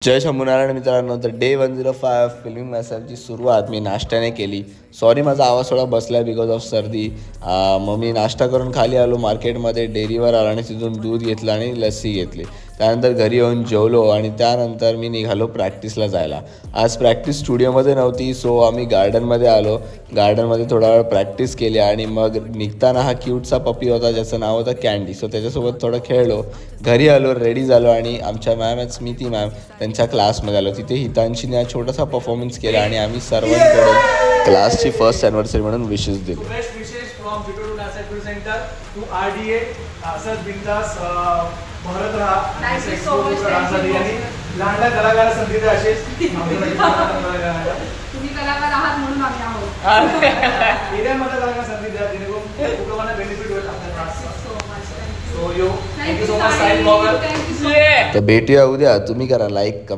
जय शंभूनारायण मित्रांनो. तर day 105 filming मॅसेजची सुरुवात मी नाश्त्याने केली. सॉरी माझा आवाज थोडा बसला आहे बिकॉज ऑफ सर्दी. मग मी नाश्ता करून खाली आलो मार्केटमध्ये, डेअरीवर आलो आणि तिथून दूध घेतलं आणि लस्सी घेतली. त्यानंतर घरी येऊन जेवलो आणि त्यानंतर मी निघालो प्रॅक्टिसला जायला. आज प्रॅक्टिस स्टुडिओमध्ये नव्हती, सो आम्ही गार्डनमध्ये आलो. गार्डनमध्ये थोडा वेळ प्रॅक्टिस केली आणि मग निघताना हा क्यूटचा पप्पी होता ज्याचं नाव होतं कँडी. सो त्याच्यासोबत थोडं खेळलो. घरी आलो, रेडी झालो आणि आमच्या मॅम आहेत स्मिती मॅम, त्यांच्या क्लासमध्ये आलो. तिथे हितांशीने छोटासा परफॉर्मन्स केला आणि आम्ही सर्वांकडे क्लासची फर्स्ट ॲनिव्हर्सरी म्हणून विशेष दिली. भारत रहा लहानला कलाकार संधी द्या. असेच तुम्ही कलाकार आहात म्हणून आम्ही आहोत. एरियामध्ये कलाकार संधी द्या जेणेकरून लोकांना बेनिफिट होईल आपल्या क्लासचा. So yo thank you so much side blogger. तर भेटूया उद्या. तुम्ही करा लाईक, कमेंट.